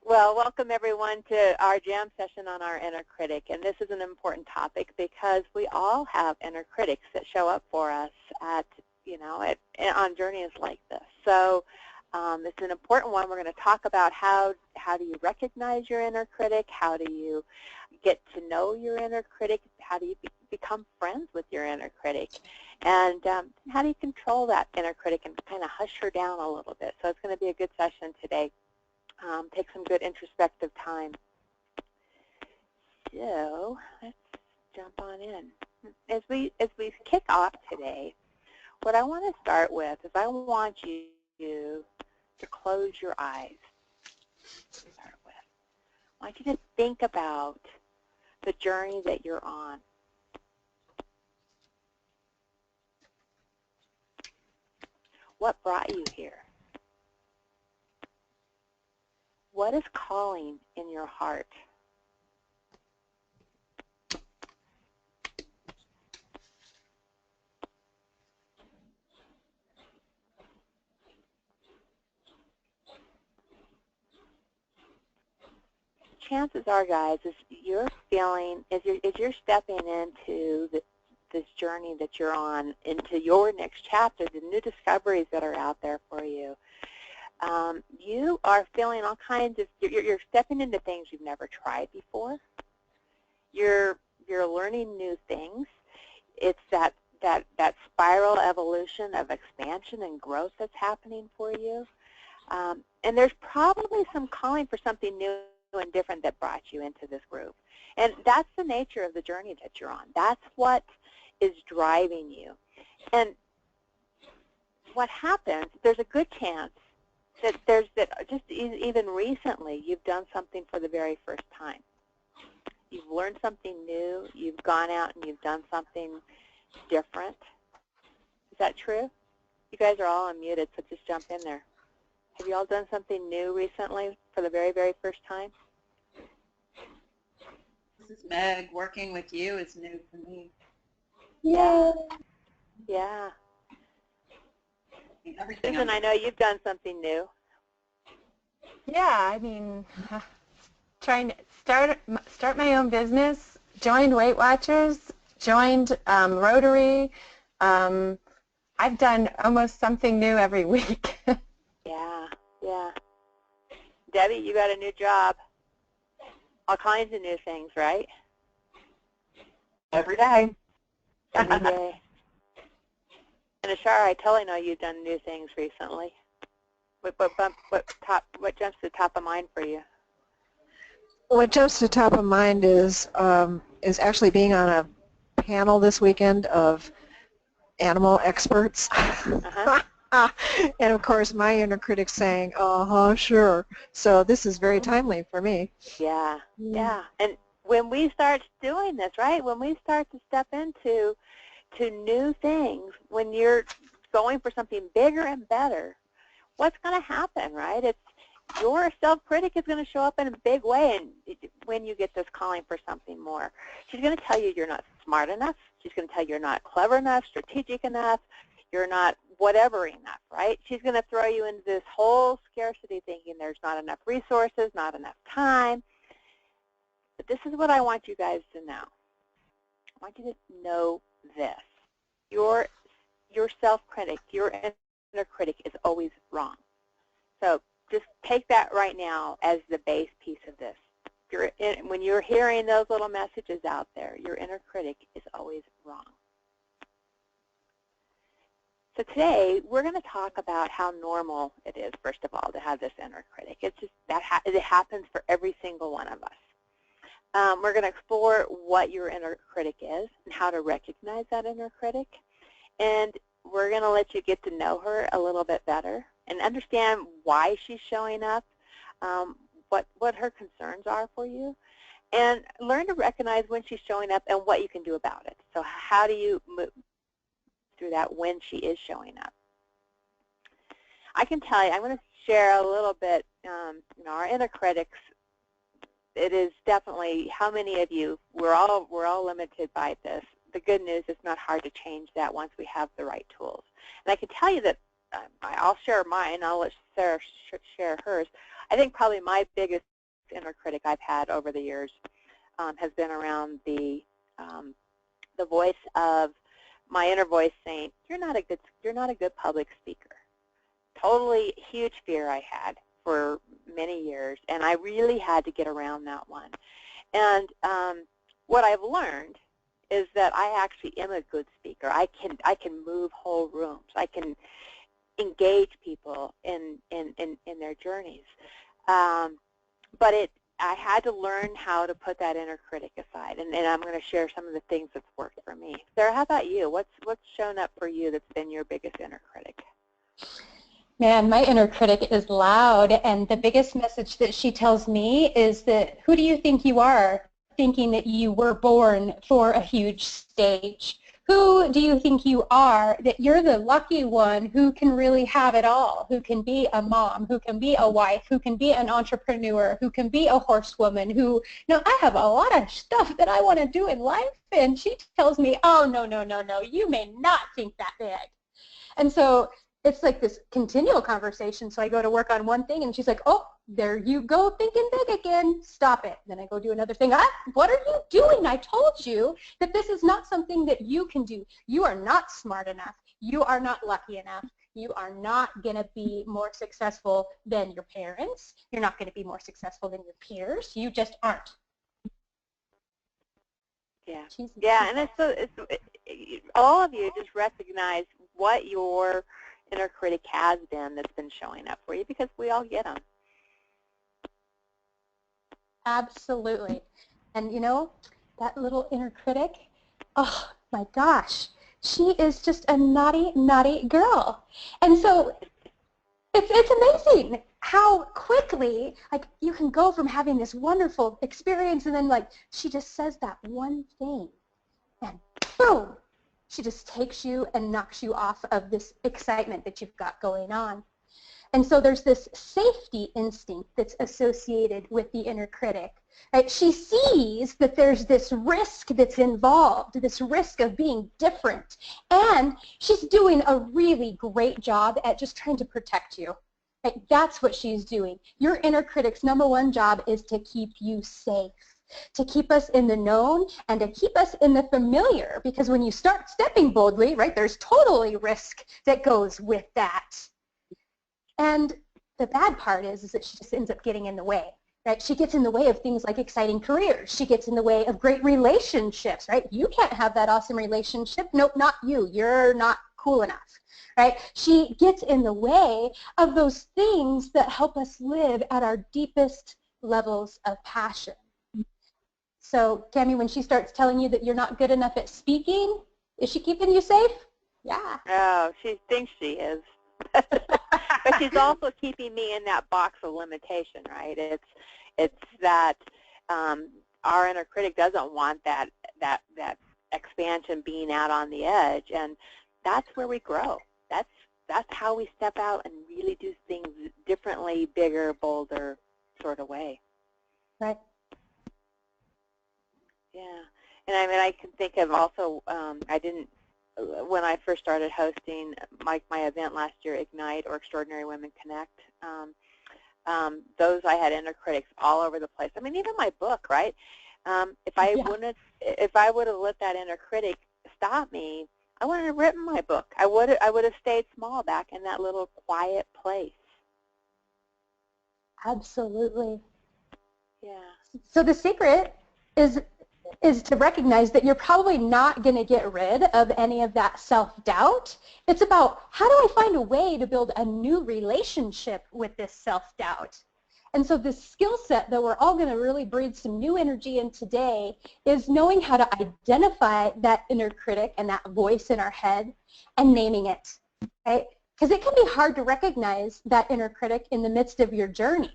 Well, welcome everyone to our jam session on our inner critic. And this is an important topic because we all have inner critics that show up for us on journeys like this. So it's an important one. We're going to talk about how do you recognize your inner critic, how do you get to know your inner critic, how do you become friends with your inner critic, and how do you control that inner critic and kind of hush her down a little bit. So it's going to be a good session today. Take some good introspective time. So let's jump on in. As we kick off today, what I want to start with is I want you to close your eyes. I want you to think about the journey that you're on. What brought you here? What is calling in your heart? Chances are, guys, is you're feeling, as you're stepping into this journey that you're on, into your next chapter, the new discoveries that are out there for you, you are feeling all kinds of, you're stepping into things you've never tried before. You're learning new things. It's that spiral evolution of expansion and growth that's happening for you. And there's probably some calling for something new and different that brought you into this group. And that's the nature of the journey that you're on. That's what is driving you. And what happens, there's a good chance that just even recently you've done something for the very first time. You've learned something new. You've gone out and you've done something different. Is that true? You guys are all unmuted, so just jump in there. Have you all done something new recently for the very, very first time? This is Meg. Working with you is new for me. Yeah. Yeah. Everything Susan, I know you've done something new. Yeah, I mean, trying to start my own business, joined Weight Watchers, joined Rotary. I've done almost something new every week. Yeah, yeah. Debbie, you got a new job. All kinds of new things, right? every day. Every day. And Ashara, I totally know you've done new things recently. What jumps to the top of mind for you? What jumps to the top of mind is actually being on a panel this weekend of animal experts. And of course my inner critic saying, sure. So this is very timely for me. Yeah, yeah. And when we start doing this, right, when we start to step into new things, when you're going for something bigger and better, what's going to happen, right? It's your self-critic is going to show up in a big way and when you get this calling for something more. She's going to tell you you're not smart enough. She's going to tell you you're not clever enough, strategic enough, you're not whatever enough, right? She's going to throw you into this whole scarcity thinking there's not enough resources, not enough time. But this is what I want you guys to know. I want you to know this. Your self-critic, your inner critic is always wrong. So just take that right now as the base piece of this. When you're hearing those little messages out there, your inner critic is always wrong. So today, we're going to talk about how normal it is, first of all, to have this inner critic. It's just that it happens for every single one of us. We're going to explore what your inner critic is and how to recognize that inner critic. And we're going to let you get to know her a little bit better and understand why she's showing up, what her concerns are for you, and learn to recognize when she's showing up and what you can do about it. So how do you move through that when she is showing up? I can tell you, I'm going to share a little bit, our inner critics. It is definitely, how many of you, we're all limited by this. The good news, it's not hard to change that once we have the right tools. And I can tell you that I'll share mine. I'll let Sarah share hers. I think probably my biggest inner critic I've had over the years has been around the voice of my inner voice saying, you're not a good public speaker. Totally huge fear I had for many years, and I really had to get around that one. And what I've learned is that I actually am a good speaker. I can move whole rooms. I can engage people in their journeys. But I had to learn how to put that inner critic aside, and I'm going to share some of the things that's worked for me. Sarah, how about you? What's shown up for you that's been your biggest inner critic? Man, my inner critic is loud, and the biggest message that she tells me is that, who do you think you are, thinking that you were born for a huge stage? Who do you think you are, that you're the lucky one who can really have it all, who can be a mom, who can be a wife, who can be an entrepreneur, who can be a horsewoman, who, I have a lot of stuff that I want to do in life, and she tells me, oh, no, no, no, no, you may not think that big. And so it's like this continual conversation. So I go to work on one thing, and she's like, oh, there you go thinking big again. Stop it. Then I go do another thing. What are you doing? I told you that this is not something that you can do. You are not smart enough. You are not lucky enough. You are not going to be more successful than your parents. You're not going to be more successful than your peers. You just aren't. Yeah. Yeah, and all of you just recognize what your inner critic has been that's been showing up for you, because we all get them. Absolutely. And that little inner critic, oh my gosh, she is just a naughty, naughty girl. And so it's amazing how quickly you can go from having this wonderful experience, and then she just says that one thing, and boom, she just takes you and knocks you off of this excitement that you've got going on. And so there's this safety instinct that's associated with the inner critic. Right? She sees that there's this risk that's involved, this risk of being different, and she's doing a really great job at just trying to protect you. Right? That's what she's doing. Your inner critic's #1 job is to keep you safe, to keep us in the known and to keep us in the familiar, because when you start stepping boldly, right, there's totally risk that goes with that. And the bad part is that she just ends up getting in the way, right? She gets in the way of things like exciting careers. She gets in the way of great relationships, right? You can't have that awesome relationship. Nope, not you. You're not cool enough, right? She gets in the way of those things that help us live at our deepest levels of passion. So, Tammy, when she starts telling you that you're not good enough at speaking, is she keeping you safe? Yeah. Oh, she thinks she is. But she's also keeping me in that box of limitation, right? It's that our inner critic doesn't want that expansion, being out on the edge, and that's where we grow. That's how we step out and really do things differently, bigger, bolder sort of way. Right. Yeah, and I mean, I can think of also, when I first started hosting my event last year, Ignite, or Extraordinary Women Connect, those I had inner critics all over the place. I mean, even my book, right? If I would have let that inner critic stop me, I wouldn't have written my book. I would have stayed small back in that little quiet place. Absolutely. Yeah. So the secret is to recognize that you're probably not going to get rid of any of that self-doubt. It's about, how do I find a way to build a new relationship with this self-doubt? And so this skill set that we're all going to really breathe some new energy in today is knowing how to identify that inner critic and that voice in our head and naming it, right? Because it can be hard to recognize that inner critic in the midst of your journey.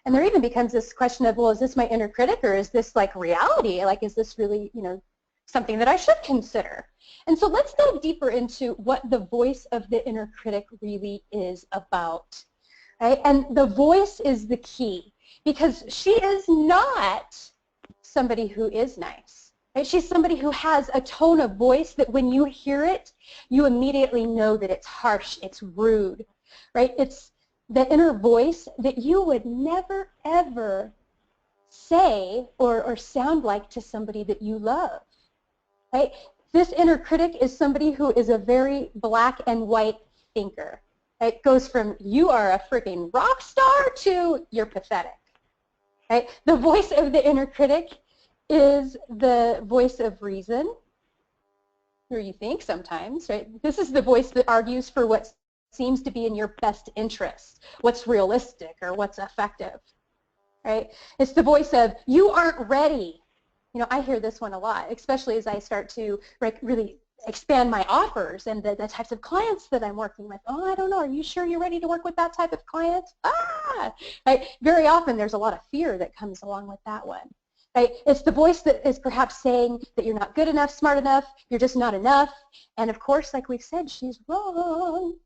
And there even becomes this question of, well, is this my inner critic, or is this reality? Is this really, something that I should consider? And so let's dive deeper into what the voice of the inner critic really is about, right? And the voice is the key, because she is not somebody who is nice, right? She's somebody who has a tone of voice that when you hear it, you immediately know that it's harsh, it's rude, right? It's the inner voice that you would never, ever say or sound like to somebody that you love, right? This inner critic is somebody who is a very black and white thinker. It goes from you are a freaking rock star to you're pathetic, right? The voice of the inner critic is the voice of reason, or you think sometimes, right? This is the voice that argues for what seems to be in your best interest, what's realistic or what's effective, right? It's the voice of you aren't ready. You know, I hear this one a lot, especially as I start to really expand my offers and the types of clients that I'm working with. Oh, I don't know, are you sure you're ready to work with that type of client? Right? Very often there's a lot of fear that comes along with that one. Right? It's the voice that is perhaps saying that you're not good enough, smart enough, you're just not enough. And of course, like we've said, she's wrong.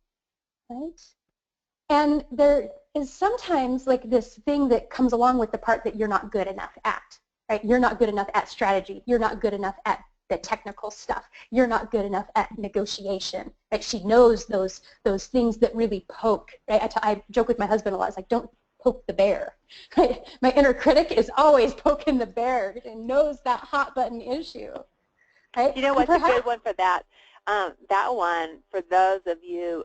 Right? And there is sometimes like this thing that comes along with the part that you're not good enough at. Right? You're not good enough at strategy. You're not good enough at the technical stuff. You're not good enough at negotiation. Right? She knows those things that really poke. Right? I joke with my husband a lot. It's like, don't poke the bear. Right? My inner critic is always poking the bear and knows that hot button issue. Right? You know what's a good one for that? That one, for those of you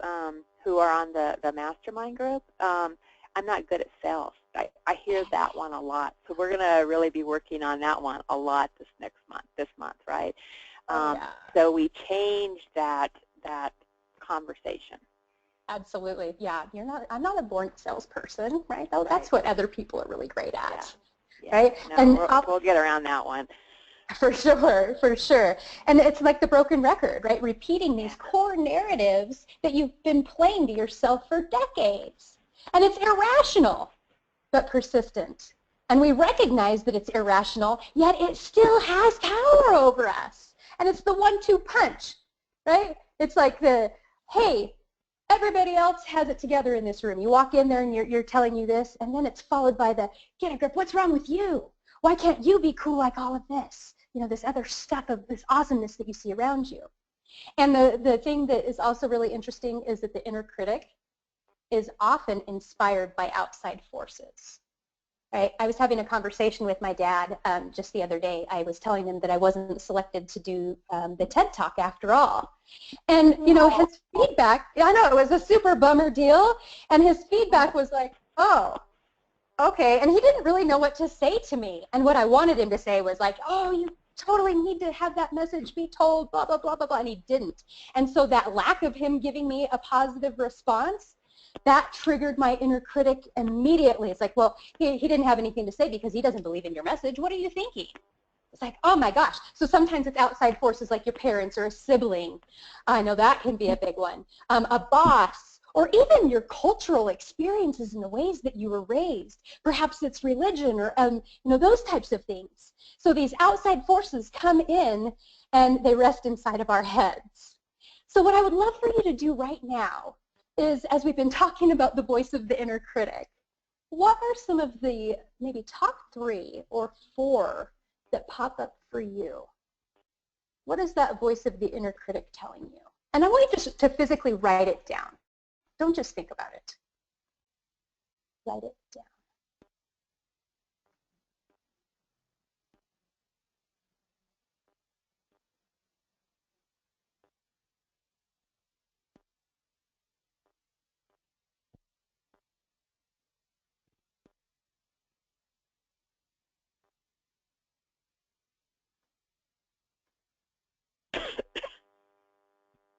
who are on the mastermind group, I'm not good at sales. I hear that one a lot. So we're going to really be working on that one a lot this month, right? So we changed that conversation. Absolutely, yeah. I'm not a born salesperson, right? Though that's what other people are really great at, right? No, and we'll get around that one. For sure, for sure. And it's like the broken record, right? Repeating these core narratives that you've been playing to yourself for decades. And it's irrational, but persistent. And we recognize that it's irrational, yet it still has power over us. And it's the 1-2 punch, right? It's like the, hey, everybody else has it together in this room. You walk in there and you're telling you this, and then it's followed by the, get a grip, what's wrong with you? Why can't you be cool like all of this? You know, this other stuff of this awesomeness that you see around you. And the thing that is also really interesting is that the inner critic is often inspired by outside forces. Right? I was having a conversation with my dad just the other day. I was telling him that I wasn't selected to do the TED Talk after all. And, you know, his feedback, I know, it was a super bummer deal, and his feedback was like, oh, okay, and he didn't really know what to say to me. And what I wanted him to say was like, oh, you totally need to have that message be told, blah, blah, blah, blah, blah, and he didn't. And so that lack of him giving me a positive response, that triggered my inner critic immediately. It's like, well, he didn't have anything to say because he doesn't believe in your message. What are you thinking? It's like, oh my gosh. So sometimes it's outside forces like your parents or a sibling. I know that can be a big one. A boss, or even your cultural experiences and the ways that you were raised. Perhaps it's religion or you know, those types of things. So these outside forces come in and they rest inside of our heads. So what I would love for you to do right now is, as we've been talking about the voice of the inner critic, what are some of the maybe top 3 or 4 that pop up for you? What is that voice of the inner critic telling you? And I want you just to physically write it down. Don't just think about it. Write it down.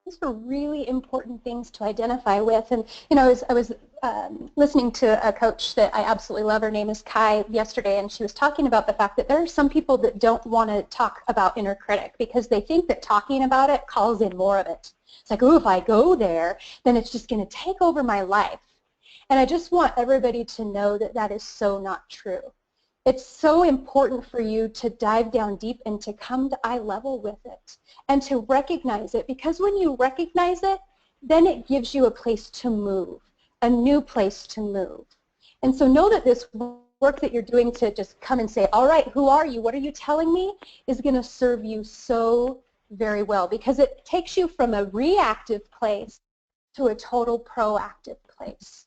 These are really important things to identify with. And, you know, I was listening to a coach that I absolutely love. Her name is Kai yesterday, and she was talking about the fact that there are some people that don't want to talk about inner critic because they think that talking about it calls in more of it. It's like, oh, if I go there, then it's just going to take over my life. And I just want everybody to know that that is so not true. It's so important for you to dive down deep and to come to eye level with it and to recognize it, because when you recognize it, then it gives you a place to move, a new place to move. And so know that this work that you're doing to just come and say, all right, who are you? What are you telling me? Is going to serve you so very well, because it takes you from a reactive place to a total proactive place.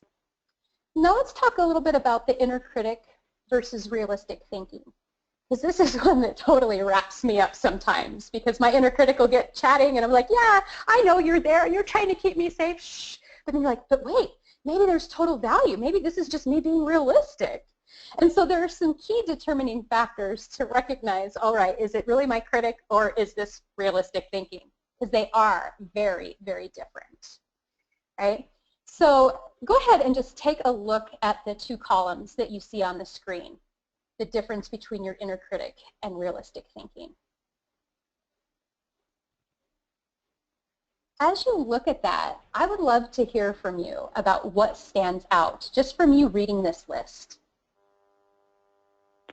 Now let's talk a little bit about the inner critic versus realistic thinking? Because this is one that totally wraps me up sometimes, because my inner critic will get chatting and I'm like, yeah, I know you're there, you're trying to keep me safe, shh. But then you're like, but wait, maybe there's total value. Maybe this is just me being realistic. And so there are some key determining factors to recognize, all right, is it really my critic or is this realistic thinking? Because they are very, very different, right? So go ahead and just take a look at the two columns that you see on the screen, the difference between your inner critic and realistic thinking. As you look at that, I would love to hear from you about what stands out, just from you reading this list.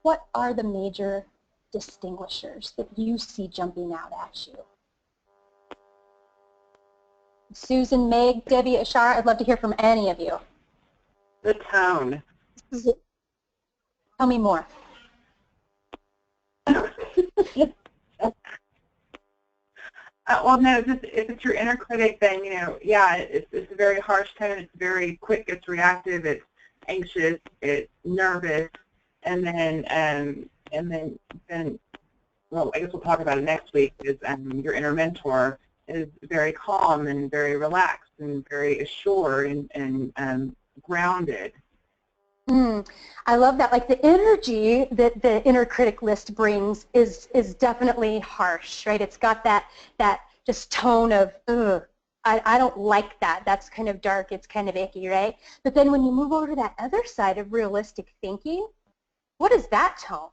What are the major distinguishers that you see jumping out at you? Susan, Meg, Debbie, Ashara, I'd love to hear from any of you. The tone. Tell me more. Well, no, just if it's your inner critic, then, you know, yeah, it's a very harsh tone. It's very quick. It's reactive. It's anxious. It's nervous. And then, well, I guess we'll talk about it next week, is your inner mentor is very calm and very relaxed and very assured and grounded. I love that. Like the energy that the inner critic list brings is definitely harsh, right? It's got that just tone of, ugh, I don't like that. That's kind of dark. It's kind of icky, right? But then when you move over to that other side of realistic thinking, what is that tone?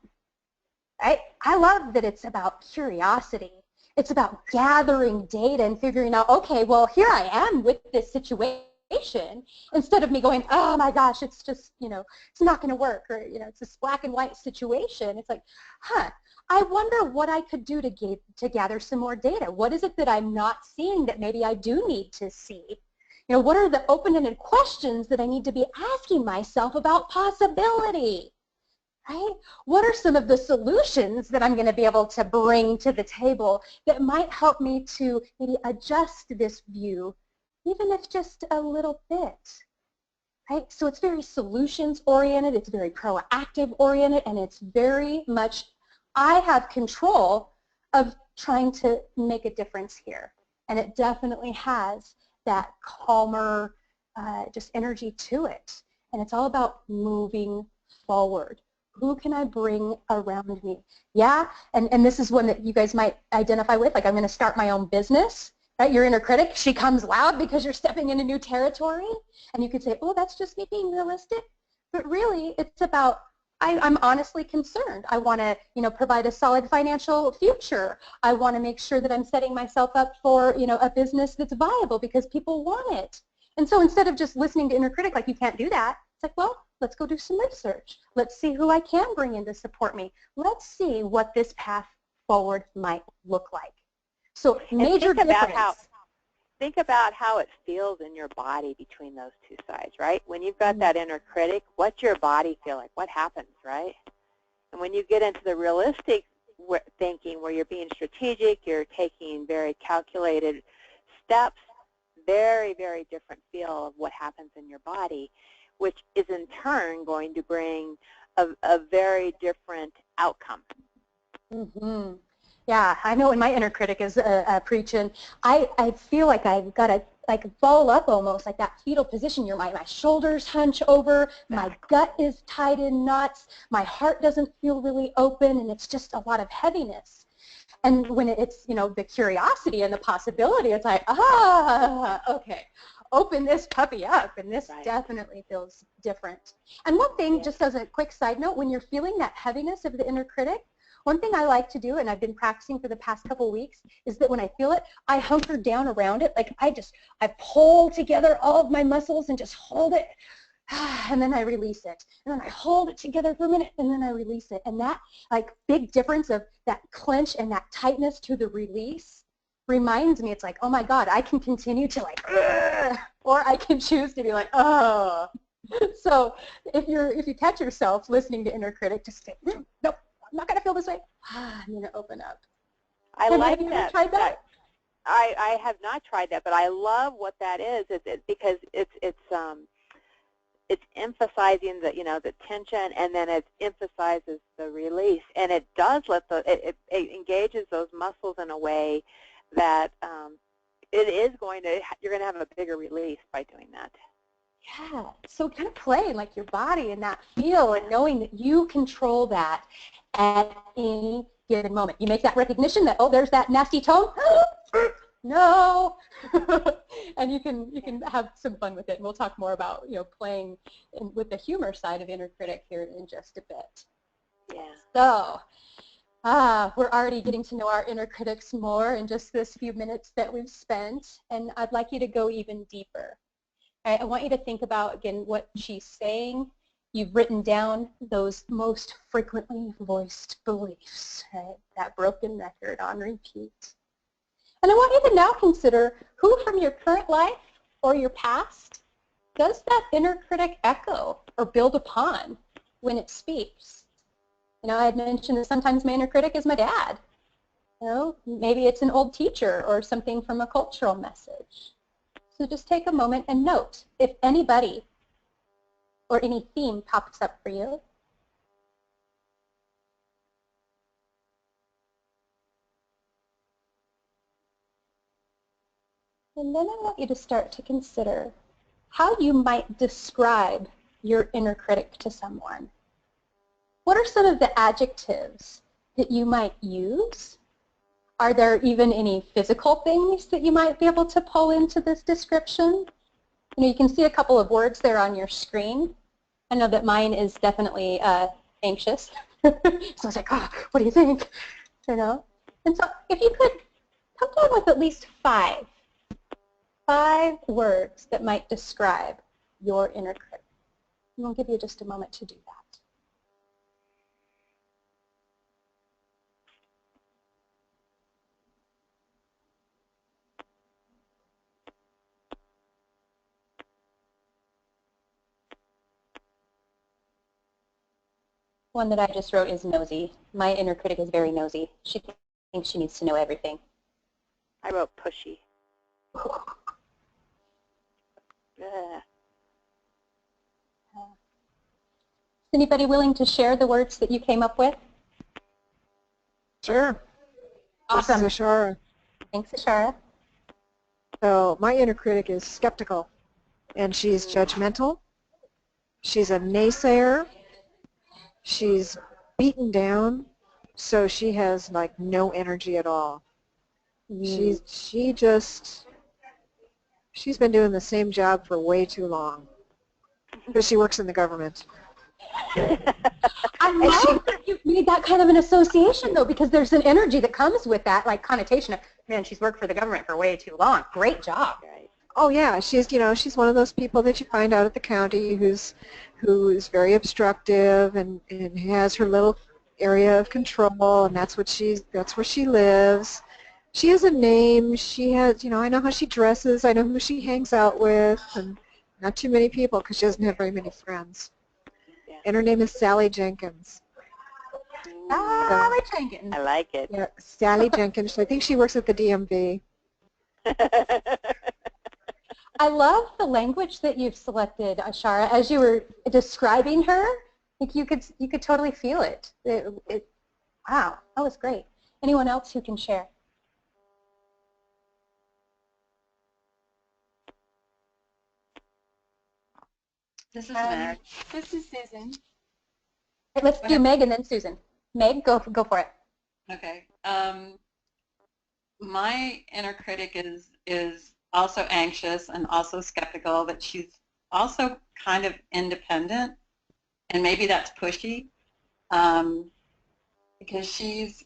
Right? I love that it's about curiosity. It's about gathering data and figuring out, okay, well, here I am with this situation. Instead of me going, oh my gosh, it's just, you know, it's not going to work, or, you know, it's this black and white situation. It's like, I wonder what I could do to gather some more data. What is it that I'm not seeing that maybe I do need to see? You know, what are the open-ended questions that I need to be asking myself about possibility? Right? What are some of the solutions that I'm going to be able to bring to the table that might help me to maybe adjust this view, even if just a little bit, right? So it's very solutions-oriented, it's very proactive-oriented, and it's very much, I have control of trying to make a difference here. And it definitely has that calmer, just energy to it. And it's all about moving forward. Who can I bring around me? Yeah, and this is one that you guys might identify with, like I'm going to start my own business. Right, your inner critic, she comes loud because you're stepping into new territory, and you could say, oh, that's just me being realistic. But really, it's about, I'm honestly concerned. I want to, you know, provide a solid financial future. I want to make sure that I'm setting myself up for, you know, a business that's viable because people want it. And so instead of just listening to inner critic like you can't do that, it's like, well, let's go do some research. Let's see who I can bring in to support me. Let's see what this path forward might look like. So major difference. Think about how it feels in your body between those two sides, right? When you've got that inner critic, what's your body feel like? What happens, right? And when you get into the realistic thinking where you're being strategic, you're taking very calculated steps, very, very different feel of what happens in your body, which is in turn going to bring a very different outcome. Mm-hmm. Yeah, I know when my inner critic is preaching, I feel like I've got to like ball up almost, like that fetal position. My shoulders hunch over, my gut is tied in knots, my heart doesn't feel really open, and it's just a lot of heaviness. And when it's, you know, the curiosity and the possibility, it's like, okay, open this puppy up, and this definitely feels different. And one thing, just as a quick side note, when you're feeling that heaviness of the inner critic, one thing I like to do, and I've been practicing for the past couple weeks, is that when I feel it, I hunker down around it. Like I pull together all of my muscles and just hold it, and then I release it. And then I hold it together for a minute, and then I release it. And that like big difference of that clench and that tightness to the release reminds me, it's like, oh my God, I can continue to like, or I can choose to be like, oh. So if you catch yourself listening to inner critic, just say, nope. I'm not going to feel this way. I'm going to open up. I like have you that. ever tried that? I have not tried that, but I love what that is because it's it's emphasizing the, the tension, and then it emphasizes the release, and it does let it engages those muscles in a way that you're going to have a bigger release by doing that. Yeah, so kind of play like your body and that feel, and knowing that you control that at any given moment. You make that recognition that, oh, there's that nasty tone. No, and you can have some fun with it. And we'll talk more about playing with the humor side of inner critic here in just a bit. Yeah. So we're already getting to know our inner critics more in just this few minutes that we've spent, and I'd like you to go even deeper. All right, I want you to think about again what she's saying. You've written down those most frequently voiced beliefs, right? That broken record on repeat. And I want you to now consider who from your current life or your past does that inner critic echo or build upon when it speaks. I had mentioned that sometimes my inner critic is my dad. Maybe it's an old teacher or something from a cultural message. So just take a moment and note if anybody or any theme pops up for you. And then I want you to start to consider how you might describe your inner critic to someone. What are some of the adjectives that you might use? Are there even any physical things that you might be able to pull into this description? You can see a couple of words there on your screen. I know that mine is definitely anxious. So I was like, oh, what do you think? And so if you could come down with at least five words that might describe your inner critic. And we'll give you just a moment to do that. One that I just wrote is nosy. My inner critic is very nosy. She thinks she needs to know everything. I wrote pushy. Is anybody willing to share the words that you came up with? Sure. Awesome. This is Ashara. Thanks, Ashara. So my inner critic is skeptical, and she's judgmental. She's a naysayer. She's beaten down, so she has like no energy at all. She's been doing the same job for way too long because she works in the government. I love that you made that kind of an association, though, because there's an energy that comes with that, like connotation of, man, she's worked for the government for way too long. Great job. Right. Oh yeah, she's one of those people that you find out at the county who is very obstructive and has her little area of control, and that's where she lives. She has a name. She has, I know how she dresses. I know who she hangs out with, and not too many people because she doesn't have very many friends. Yeah. And her name is Sally Jenkins. Sally Jenkins. I like it. Yeah, Sally Jenkins. I think she works at the DMV. I love the language that you've selected, Ashara. As you were describing her, I think you could totally feel it. Wow, that was great. Anyone else who can share? This is Meg. This is Susan. Let's do Meg and then Susan. Meg, go for it. Okay. My inner critic is also anxious and also skeptical, but she's also kind of independent, and maybe that's pushy, because she's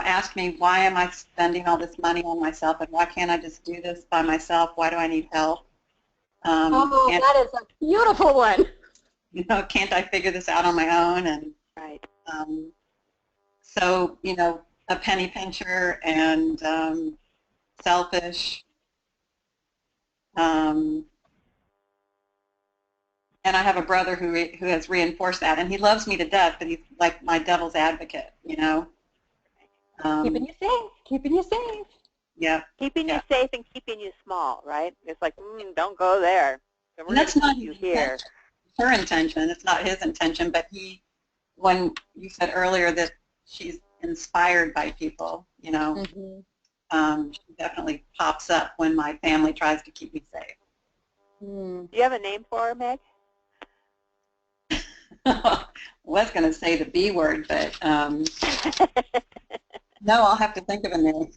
asked me, why am I spending all this money on myself, and why can't I just do this by myself? Why do I need help? That is a beautiful one. Can't I figure this out on my own? And right. So, a penny pincher and selfish. And I have a brother who has reinforced that, and he loves me to death, but he's like my devil's advocate, Keeping you safe. Keeping you safe. Yeah. Keeping you safe and keeping you small, right? It's like, don't go there. So we're And that's going to not keep you here. her intention. It's not his intention, but when you said earlier that she's inspired by people, you know, she definitely pops up when my family tries to keep me safe. Do you have a name for her, Meg? Was going to say the B word, but no, I'll have to think of a name.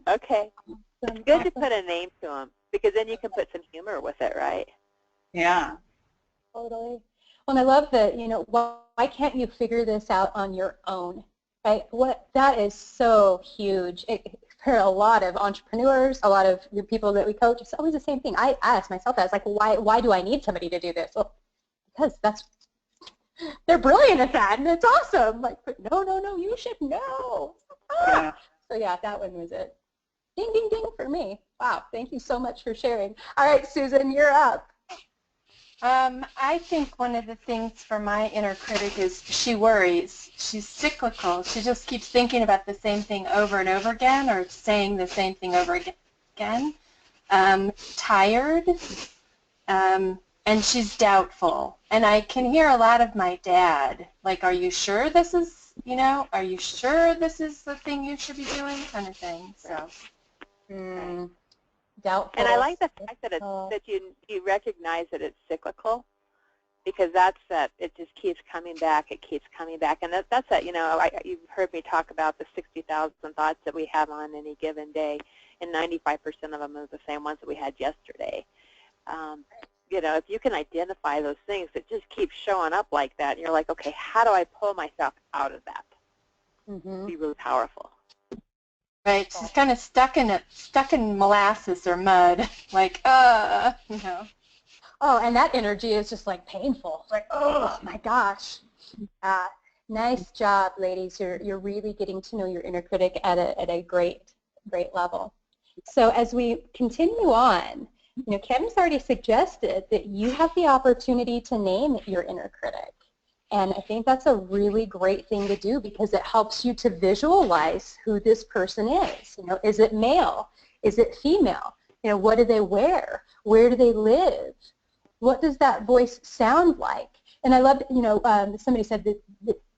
Okay. It's good to put a name to them because then you can put some humor with it, right? Yeah. Totally. Well, and I love that, you know, why can't you figure this out on your own, right? That is so huge. For a lot of entrepreneurs, a lot of the people that we coach, it's always the same thing. I ask myself that. It's like, why do I need somebody to do this? Well, because they're brilliant at that, and it's awesome. Like, but no, you should know. Yeah. So yeah, that one was it. Ding, ding, ding for me. Wow, thank you so much for sharing. All right, Susan, you're up. I think one of the things for my inner critic is she worries. She's cyclical. She just keeps thinking about the same thing over and over again or saying the same thing over again. Tired, and she's doubtful. And I can hear a lot of my dad, like, are you sure this is, you know, are you sure this is the thing you should be doing, kind of thing. So, Doubtful. And I like the fact that that you recognize that it's cyclical, because that's that it just keeps coming back. It keeps coming back, and that's that. You know, you've heard me talk about the 60,000 thoughts that we have on any given day, and 95% of them are the same ones that we had yesterday. You know, if you can identify those things that just keep showing up like that, and you're like, okay, how do I pull myself out of that? Be really powerful. Right, she's kind of stuck in molasses or mud, like, you know. Oh, and that energy is just like painful. It's like, oh my gosh. Nice job, ladies. You're really getting to know your inner critic at a great level. So as we continue on, you know, Kim's already suggested that you have the opportunity to name your inner critic. And I think that's a really great thing to do because it helps you to visualize who this person is. You know, is it male? Is it female? You know, what do they wear? Where do they live? What does that voice sound like? And I loved, you know, somebody said that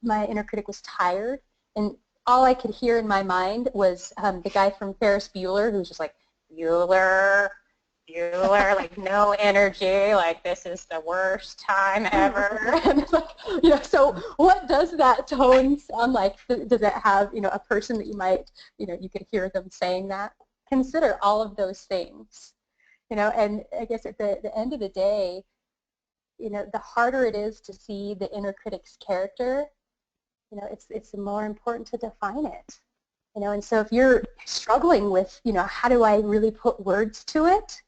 my inner critic was tired, and all I could hear in my mind was the guy from Ferris Bueller who's just like, Bueller, like no energy, like this is the worst time ever. And it's like, you know, so what does that tone sound like? Does it have, you know, a person that you might, you know, you could hear them saying that? Consider all of those things, you know, and I guess at the end of the day, you know, the harder it is to see the inner critic's character, you know, it's more important to define it. You know, and so if you're struggling with, you know, how do I really put words to it?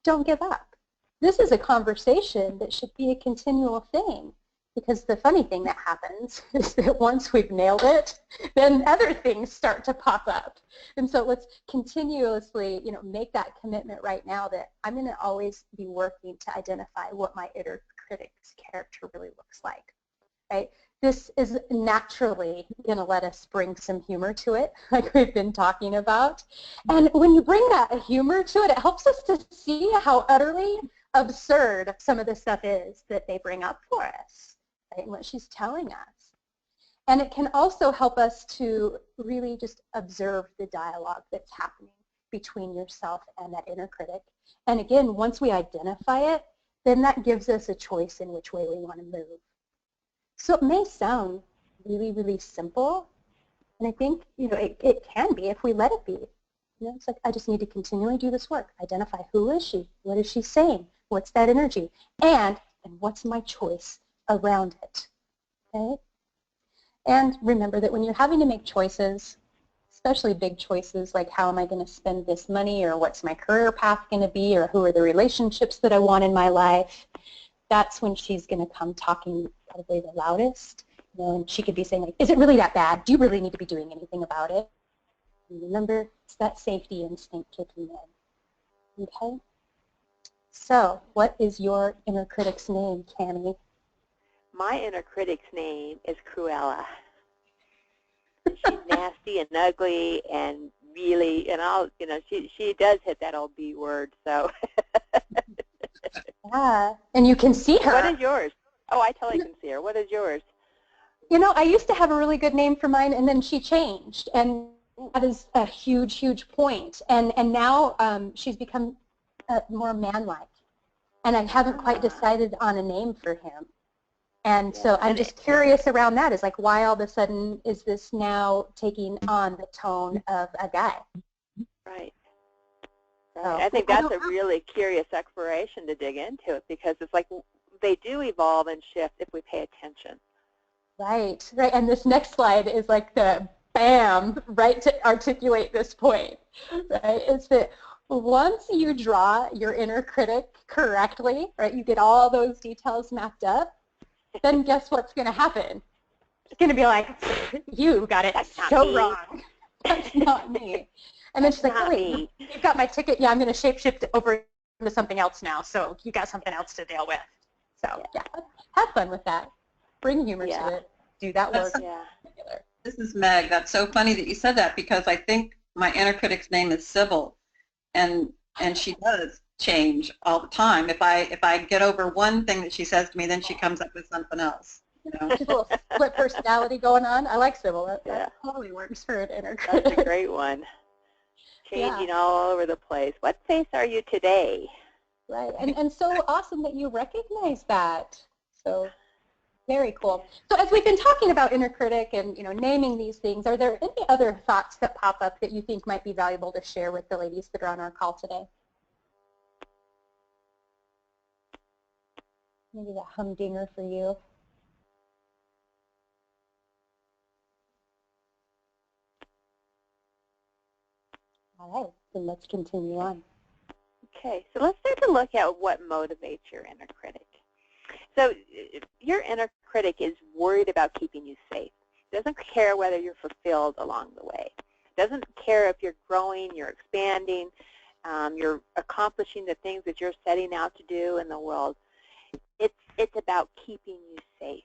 Don't give up. This is a conversation that should be a continual thing, because the funny thing that happens is that once we've nailed it, then other things start to pop up. And so let's continuously, you know, make that commitment right now that I'm going to always be working to identify what my inner critic's character really looks like, right? This is naturally going to let us bring some humor to it, like we've been talking about. And when you bring that humor to it, it helps us to see how utterly absurd some of the stuff is that they bring up for us, right, and what she's telling us. And it can also help us to really just observe the dialogue that's happening between yourself and that inner critic. And again, once we identify it, then that gives us a choice in which way we want to move. So it may sound really, really simple, and I think, you know, it can be if we let it be. You know, it's like, I just need to continually do this work. Identify who is she? What is she saying? What's that energy? And what's my choice around it? Okay? And remember that when you're having to make choices, especially big choices like how am I going to spend this money, or what's my career path going to be, or who are the relationships that I want in my life, that's when she's going to come talking probably the loudest. You know, and she could be saying, like, is it really that bad? Do you really need to be doing anything about it? And remember, it's that safety instinct kicking in. Okay? So, what is your inner critic's name, Cammie? My inner critic's name is Cruella. She's nasty and ugly and really, and she does hit that old B word, so. Yeah, and you can see her. What is yours? Oh, I totally can see her. What is yours? I used to have a really good name for mine, and then she changed, and that is a huge, huge point. And now she's become more man-like, and I haven't quite decided on a name for him. And so I'm just curious around that. Is like, why all of a sudden is this now taking on the tone of a guy? Right. So, I think that's a really curious exploration to dig into it, because it's like they do evolve and shift if we pay attention. Right, right. And this next slide is like the bam, right, to articulate this point, right? It's that once you draw your inner critic correctly, right, you get all those details mapped up, then guess what's going to happen? It's going to be like, you got it so wrong. That's not me. And then she's like, oh, wait, you've got my ticket. Yeah, I'm going to shapeshift over into something else now, so you got something else to deal with. So, yeah, have fun with that. Bring humor to it. Do that work. This is Meg. That's so funny that you said that, because I think my inner critic's name is Sybil, and she does change all the time. If I get over one thing that she says to me, then she comes up with something else. She's a little split personality going on. I like Sybil. That totally works for an inner critic. That's a great one. Changing all over the place. What face are you today? Right, and so awesome that you recognize that. So very cool. So as we've been talking about inner critic and naming these things, are there any other thoughts that pop up that you think might be valuable to share with the ladies that are on our call today? Maybe that humdinger for you. All right, then let's continue on. Okay, so let's start to look at what motivates your inner critic. So your inner critic is worried about keeping you safe. Doesn't care whether you're fulfilled along the way. Doesn't care if you're growing, you're expanding, you're accomplishing the things that you're setting out to do in the world. It's about keeping you safe.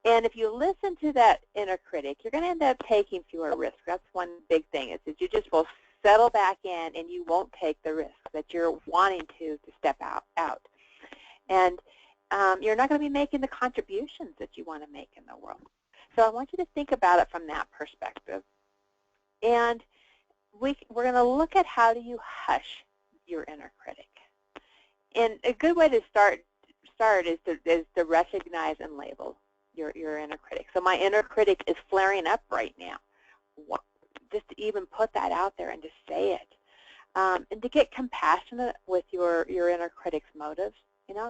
And if you listen to that inner critic, you're going to end up taking fewer risks. That's one big thing, is that you just will settle back in and you won't take the risk that you're wanting to step out. And you're not going to be making the contributions that you want to make in the world. So I want you to think about it from that perspective. And we're going to look at how do you hush your inner critic. And a good way to start is to recognize and label your inner critic. So my inner critic is flaring up right now. Just to even put that out there and to say it. And to get compassionate with your inner critic's motives.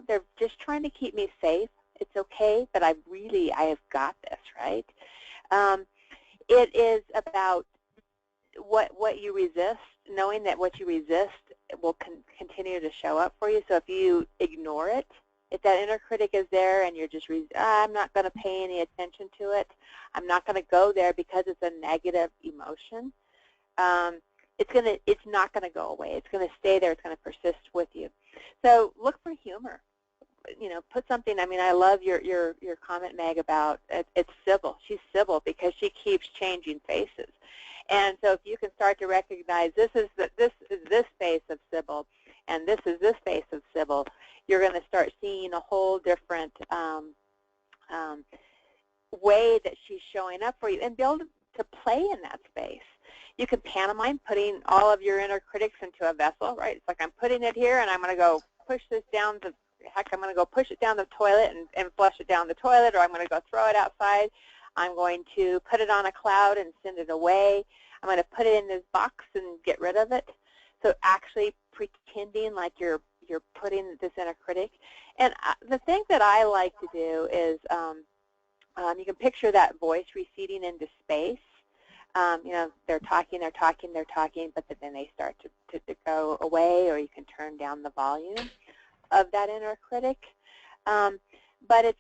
They're just trying to keep me safe. It's okay, but I have got this, right? It is about what you resist, knowing that what you resist will continue to show up for you. So if you ignore it, if that inner critic is there and you're just, I'm not going to pay any attention to it, I'm not going to go there because it's a negative emotion, it's not going to go away. It's going to stay there. It's going to persist with you. So look for humor. Put something. I mean, I love your comment, Meg, about it's Sybil. She's Sybil because she keeps changing faces. And so if you can start to recognize this is this face of Sybil, and this is this face of Sybil, you're going to start seeing a whole different way that she's showing up for you, and be able to play in that space. You can pantomime putting all of your inner critics into a vessel, right? It's like I'm putting it here, and I'm going to go push this down the, I'm going to go push it down the toilet and flush it down the toilet, or I'm going to go throw it outside. I'm going to put it on a cloud and send it away. I'm going to put it in this box and get rid of it. So actually pretending like you're putting this inner critic. And the thing that I like to do is you can picture that voice receding into space. They're talking, but then they start to go away, or you can turn down the volume of that inner critic. But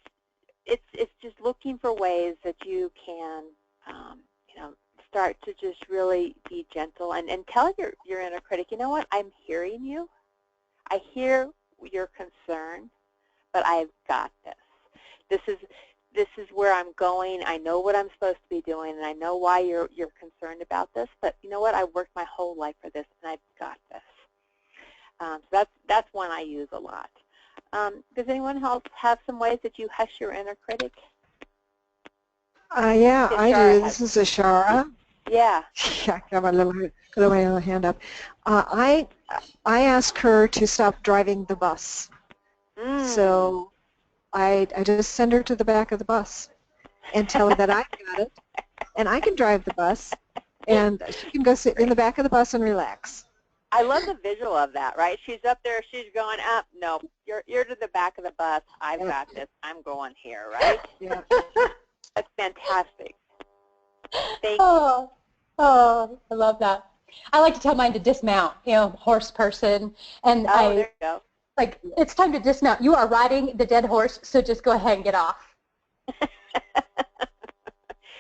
it's just looking for ways that you can, start to just really be gentle and tell your inner critic, you know what, I'm hearing you. I hear your concern, but I've got this. this is where I'm going. I know what I'm supposed to be doing, and I know why you're concerned about this. But you know what? I've worked my whole life for this, and I've got this. So that's one I use a lot. Does anyone else have some ways that you hush your inner critic? Yeah, I do. This is Ashara. Yeah. I got my little hand up. I ask her to stop driving the bus. So I just send her to the back of the bus and tell her that I've got it, and I can drive the bus, and she can go sit in the back of the bus and relax. I love the visual of that, right? She's up there, she's going up. No, you're to the back of the bus. I've got this. I'm going here, right? Yeah. That's fantastic. Thank you. Oh, I love that. I like to tell mine to dismount, horse person. And there you go. Like, it's time to dismount. You are riding the dead horse, so just go ahead and get off.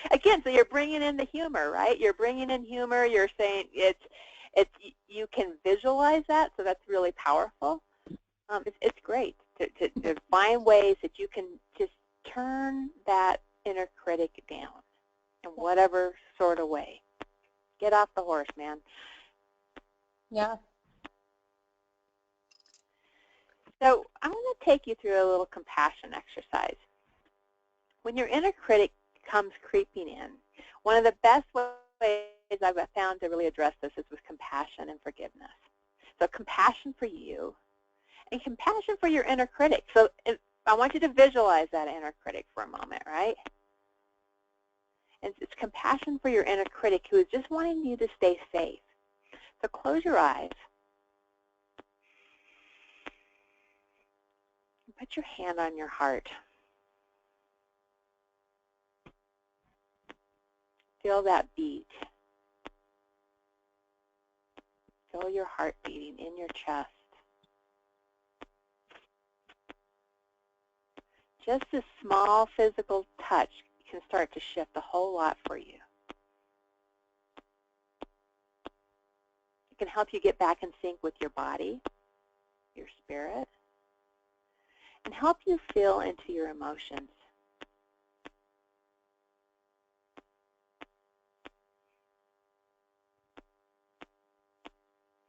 Again, so you're bringing in the humor, right? You're bringing in humor. You're saying you can visualize that, so that's really powerful. It's great to find ways that you can just turn that inner critic down in whatever sort of way. Get off the horse, man. Yeah. So I'm going to take you through a little compassion exercise. When your inner critic comes creeping in, one of the best ways I've found to really address this is with compassion and forgiveness. So compassion for you and compassion for your inner critic. So I want you to visualize that inner critic for a moment, right? And it's compassion for your inner critic who is just wanting you to stay safe. So close your eyes. Put your hand on your heart. Feel that beat. Feel your heart beating in your chest. Just a small physical touch can start to shift a whole lot for you. It can help you get back in sync with your body, your spirit, and help you feel into your emotions.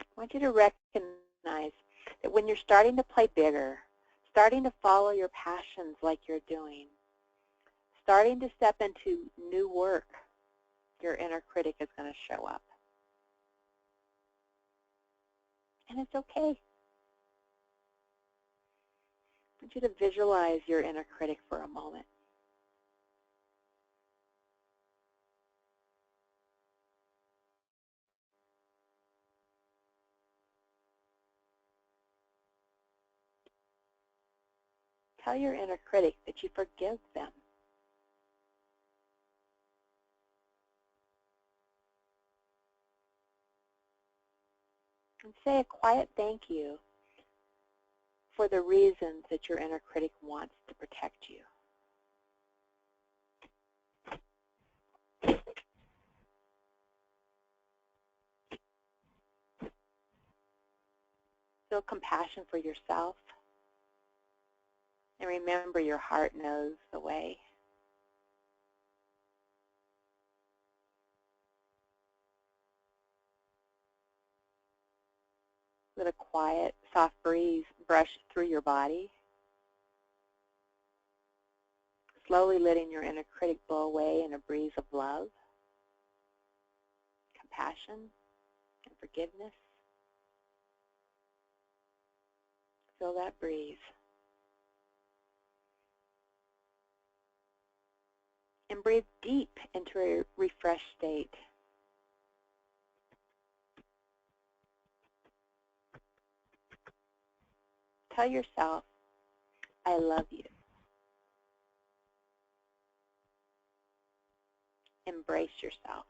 I want you to recognize that when you're starting to play bigger, starting to follow your passions like you're doing, starting to step into new work, your inner critic is going to show up. And it's okay. I want you to visualize your inner critic for a moment. Tell your inner critic that you forgive them. And say a quiet thank you for the reasons that your inner critic wants to protect you. Feel compassion for yourself. And remember, your heart knows the way. Let a quiet, soft breeze brush through your body, slowly letting your inner critic blow away in a breeze of love, compassion, and forgiveness. Feel that breeze. And breathe deep into a refreshed state. Tell yourself, I love you. Embrace yourself.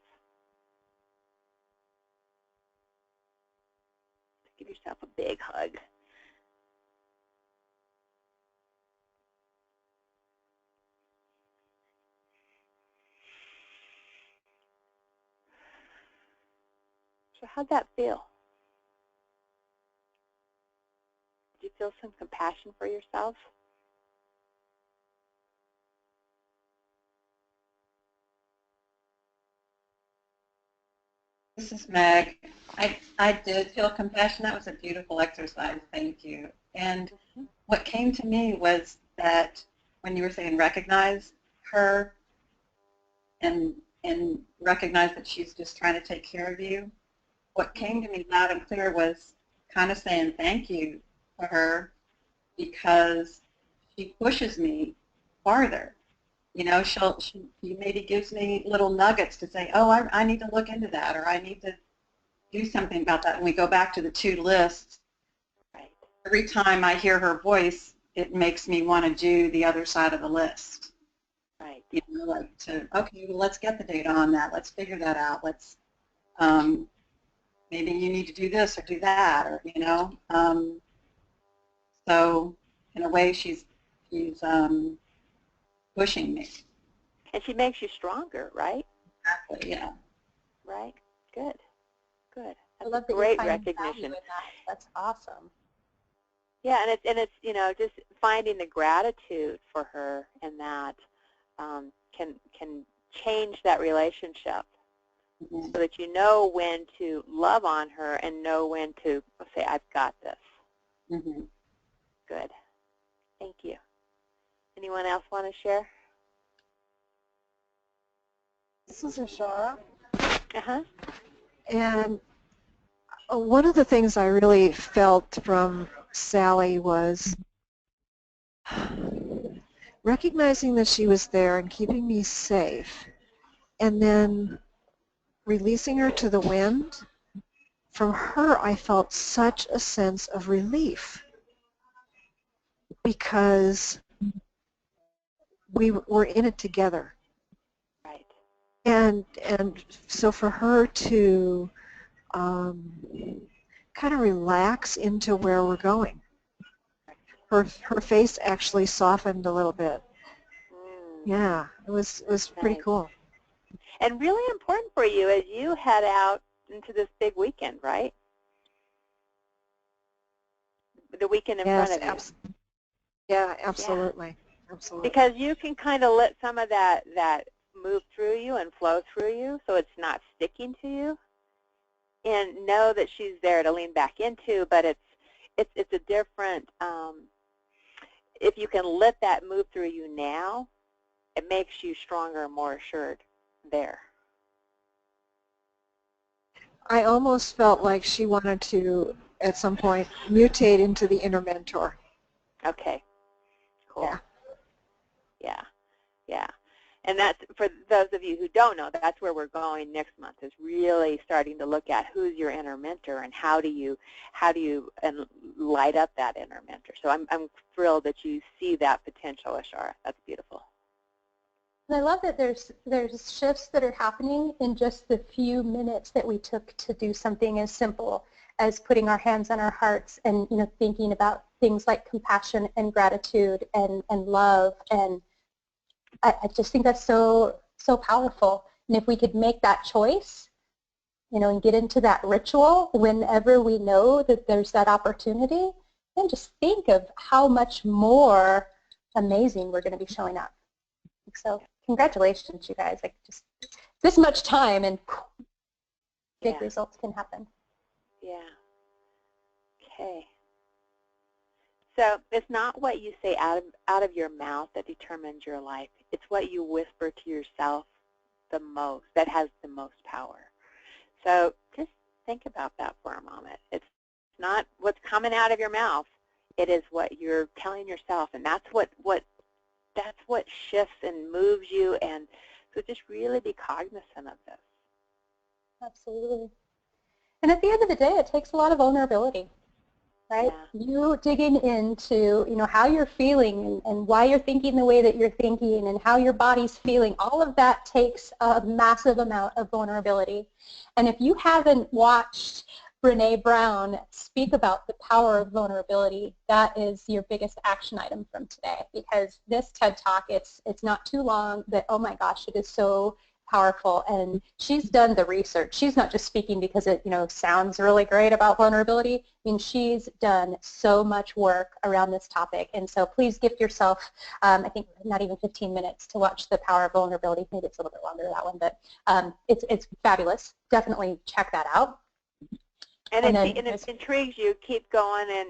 Give yourself a big hug. So how'd that feel? Did you feel some compassion for yourself? This is Meg. I did feel compassion. That was a beautiful exercise. Thank you. And what came to me was that when you were saying recognize her and recognize that she's just trying to take care of you, what came to me loud and clear was kind of saying thank you to her because she pushes me farther. You know, she maybe gives me little nuggets to say, oh, I need to look into that, or I need to do something about that. And we go back to the two lists. Right. Every time I hear her voice, it makes me want to do the other side of the list. Right. You know, like okay, well, let's get the data on that. Let's figure that out. Let's, maybe you need to do this or do that, or, you know. So in a way, she's pushing me. And she makes you stronger, right? Exactly, yeah. Right. Good. Good. I That's love that great you're finding recognition. value in that. That's awesome. Yeah, and it's you know, just finding the gratitude for her, and that can change that relationship, so that you know when to love on her and know when to say, I've got this. Mm-hmm. Good. Thank you. Anyone else want to share? This is Ashara. Uh-huh. And one of the things I really felt from Sally was recognizing that she was there and keeping me safe, and then releasing her to the wind. From her, I felt such a sense of relief because we were in it together. Right. And so for her to kind of relax into where we're going, her face actually softened a little bit. Yeah, it was pretty Nice. cool. And really important for you as you head out into this big weekend, right? The weekend in front of you. Yeah, absolutely. Yeah. Absolutely. Because you can kind of let some of that move through you and flow through you, so it's not sticking to you. And know that she's there to lean back into, but it's a different. If you can let that move through you now, it makes you stronger and more assured there. I almost felt like she wanted to, at some point, mutate into the inner mentor. Okay. Cool. Yeah. Yeah. Yeah. And that's, for those of you who don't know, that's where we're going next month, is really starting to look at who's your inner mentor and how do you light up that inner mentor. So I'm thrilled that you see that potential, Ashara. That's beautiful. And I love that there's shifts that are happening in just the few minutes that we took to do something as simple as putting our hands on our hearts and, you know, thinking about things like compassion and gratitude and love. And I just think that's so powerful. And if we could make that choice, you know, and get into that ritual whenever we know that there's that opportunity, then just think of how much more amazing we're going to be showing up. So congratulations, you guys. Like, just this much time and big results can happen. Yeah. Okay. So it's not what you say out of your mouth that determines your life. It's what you whisper to yourself the most, that has the most power. So just think about that for a moment. It's not what's coming out of your mouth. It is what you're telling yourself, and that's what shifts and moves you. And so just really be cognizant of this. Absolutely. And at the end of the day, it takes a lot of vulnerability, right? Yeah. You digging into, you know, how you're feeling and why you're thinking the way that you're thinking and how your body's feeling. All of that takes a massive amount of vulnerability. And if you haven't watched Brené Brown speak about the power of vulnerability, that is your biggest action item from today, because this TED Talk, it's not too long, but oh my gosh, it is so powerful, and she's done the research. She's not just speaking because it, sounds really great about vulnerability. I mean, she's done so much work around this topic, and so please gift yourself, I think not even 15 minutes to watch The Power of Vulnerability. Maybe it's a little bit longer, that one, but it's fabulous. Definitely check that out. And if it intrigues you, keep going and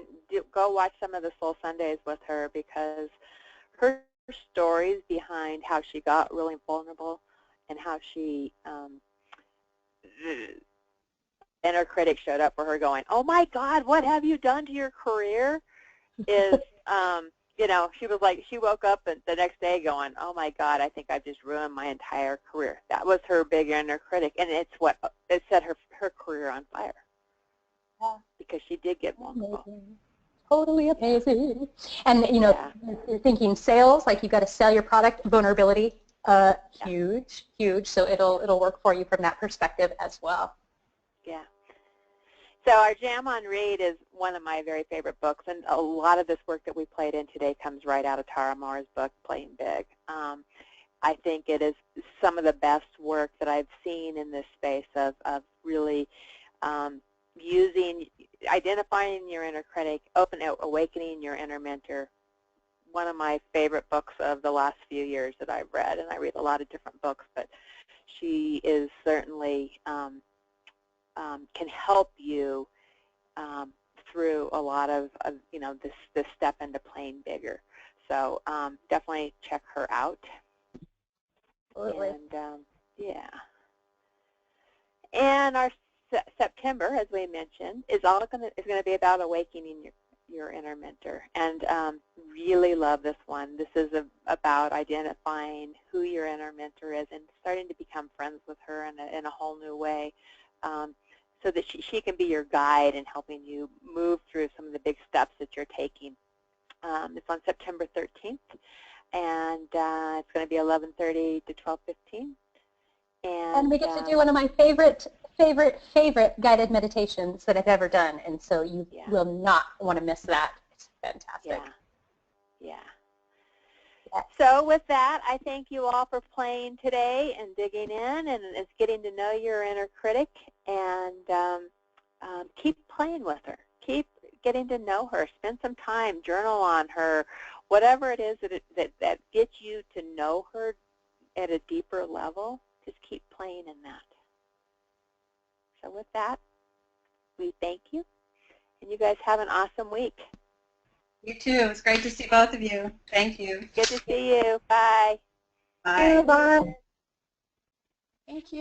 go watch some of the Soul Sundays with her, because her stories behind how she got really vulnerable and how she, inner critic showed up for her going, oh my God, what have you done to your career? Is, she was like, she woke up the next day going, oh my God, I think I've just ruined my entire career. That was her big inner critic, and it set her career on fire. Because she did get vulnerable. Amazing. Totally amazing. And you're thinking sales, like you've got to sell your product. Vulnerability, huge. So it'll work for you from that perspective as well. Yeah. So our Jam on Read is one of my very favorite books, and a lot of this work that we played in today comes right out of Tara Mohr's book, Playing Big. I think it is some of the best work that I've seen in this space of really identifying your inner critic, awakening your inner mentor. One of my favorite books of the last few years that I've read, and I read a lot of different books, but she is certainly can help you through a lot of this step into playing bigger. So definitely check her out. Absolutely. And and our September, as we mentioned, is going to be about awakening your inner mentor, and really love this one. This is about identifying who your inner mentor is and starting to become friends with her in a whole new way, so that she can be your guide in helping you move through some of the big steps that you're taking. It's on September 13th, and it's going to be 11:30 to 12:15. And we get to do one of my favorite guided meditations that I've ever done, and so you will not want to miss that. It's fantastic. Yeah. So with that, I thank you all for playing today and digging in, and it's getting to know your inner critic, and keep playing with her. Keep getting to know her. Spend some time, journal on her, whatever it is that gets you to know her at a deeper level. Just keep playing in that. So with that, we thank you, and you guys have an awesome week. You too. It's great to see both of you. Thank you. Good to see you. Bye. Bye. Bye. Thank you.